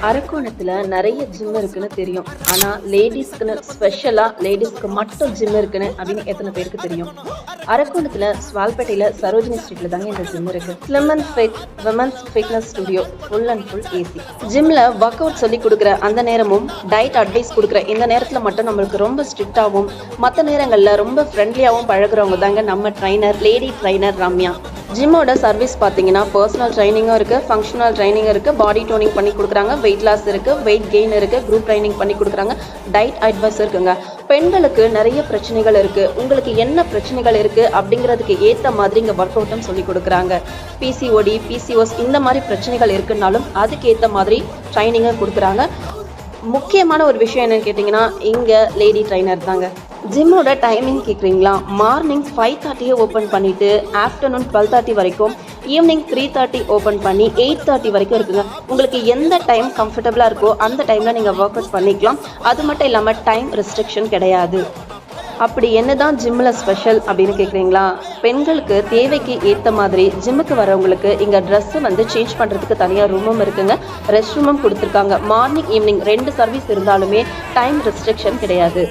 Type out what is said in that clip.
அரக்கோணத்துல நிறைய ஜிம் இருக்குன்னு தெரியும். ஆனா லேடிஸ்க்குன்னு ஸ்பெஷலா லேடிஸ்க்கு மட்டும் ஜிம் இருக்குன்னு அப்படின்னு எத்தனை பேருக்கு தெரியும்? அரக்கோணத்துல ஸ்வால்பேட்டையில சரோஜினி ஸ்ட்ரீட்ல தாங்க இந்த ஜிம் இருக்கு. Slim and fit women's fitness studio, full and full AC. ஜிம்ல ஒர்க் அவுட் சொல்லி கொடுக்குற அந்த நேரமும் டயட் அட்வைஸ் கொடுக்குற இந்த நேரத்துல மட்டும் நம்மளுக்கு ரொம்ப ஸ்ட்ரிக்டாகவும் மற்ற நேரங்கள்ல ரொம்ப ஃப்ரெண்ட்லியாகவும் பழகுறவங்க தாங்க நம்ம ட்ரைனர், லேடி ட்ரைனர் ரம்யா. ஜிம்மோட சர்வீஸ் பார்த்தீங்கன்னா பர்சனல் ட்ரைனிங்கும் இருக்குது, ஃபங்க்ஷனல் ட்ரைனிங் இருக்குது, பாடி டோனிங் பண்ணி கொடுக்குறாங்க, வெயிட் லாஸ் இருக்குது, வெயிட் கெயின் இருக்குது, குரூப் ட்ரைனிங் பண்ணி கொடுக்குறாங்க, டயட் அட்வைஸ் இருக்குங்க. பெண்களுக்கு நிறைய பிரச்சனைகள் இருக்குது. உங்களுக்கு என்ன பிரச்சனைகள் இருக்குது அப்படிங்கிறதுக்கு ஏற்ற மாதிரி இங்கே ஒர்க் அவுட்டும் சொல்லி கொடுக்குறாங்க. பிசிஓடி, பிசிஓஸ் இந்த மாதிரி பிரச்சனைகள் இருக்குன்னாலும் அதுக்கு ஏற்ற மாதிரி ட்ரைனிங்கை கொடுக்குறாங்க. முக்கியமான ஒரு விஷயம் என்னன்னு கேட்டிங்கன்னா இங்கே லேடி ட்ரைனர் தாங்க. ஜிம்மோட டைமிங் கேட்குறீங்களா? மார்னிங் 5:30 ஓப்பன் பண்ணிவிட்டு ஆஃப்டர்நூன் 12:30 வரைக்கும், ஈவினிங் 3:30 ஓப்பன் பண்ணி 8:30 வரைக்கும் இருக்குங்க. உங்களுக்கு எந்த டைம் கம்ஃபர்டபுளாக இருக்கோ அந்த டைமில் நீங்கள் ஒர்க் அவுட் பண்ணிக்கலாம். அது மட்டும் இல்லாமல் டைம் ரெஸ்ட்ரிக்ஷன் கிடையாது. அப்படி என்னதான் ஜிம்மில் ஸ்பெஷல் அப்படின்னு கேட்குறீங்களா? பெண்களுக்கு தேவைக்கு ஏற்ற மாதிரி ஜிம்முக்கு வரவங்களுக்கு இங்கே ட்ரெஸ்ஸு சேஞ்ச் பண்ணுறதுக்கு தனியாக ரூமும் இருக்குங்க, ரெஸ்ட் ரூமும் கொடுத்துருக்காங்க. மார்னிங் ஈவினிங் 2 சர்வீஸ் இருந்தாலுமே டைம் ரெஸ்ட்ரிக்ஷன் கிடையாது.